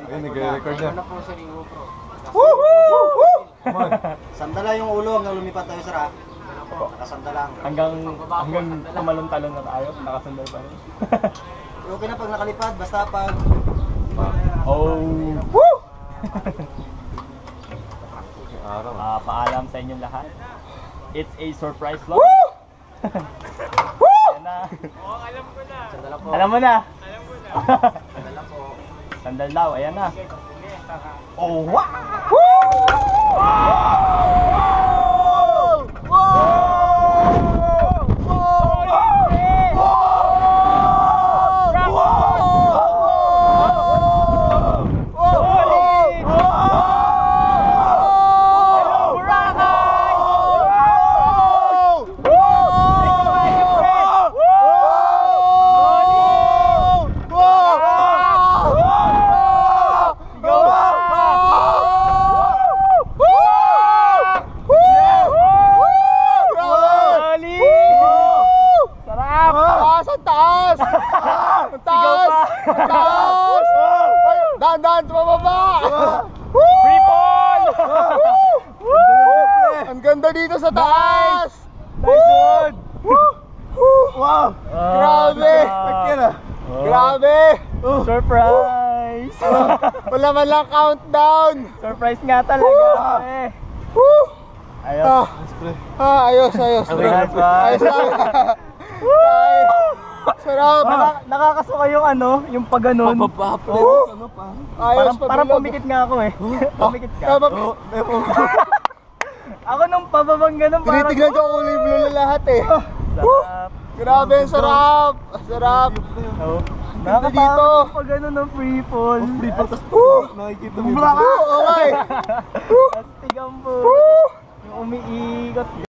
Ayun, nagre-record na. Ano po sa Ringo Pro? Sandala yung ulo hanggang lumipat tayo sa rack. Nakasandal lang. Hanggang tumalon-talon na tayo, nakasandal pa rin. Okay na pag nakalipad, basta pag... Oh! Woo! Araw. Paalam sa inyong lahat. It's a surprise vlog. Woo! Woo! Ayan na. Alam ko na. Sandala po. Alam mo na. Alam ko na. Sandala po. Sandal daw, ayan na. Oh, wow! Dahan-dahan, tumababa! Free fall! Ang ganda dito sa taas! Nice one! Wow! Grabe! Grabe! Surprise! Wala man lang countdown! Surprise nga talaga. Ayos. Ayos, ayos. Ayos ba? Ayos lang. Sarap. Nakakasuka yung ano, yung pag-ganon. Ayos, Parang pumikit nga ako eh. Pumikit ka. Ako nung pababang ganun parang... Tinitignan ko kulay blue na lahat eh. Sarap. Grabe, sarap. Sarap. Nakakatawa yung pag-ganon ng free fall. Free fall, tapos nakikita mo yung... Baka! Okay. Astig ang po. Yung umiikot.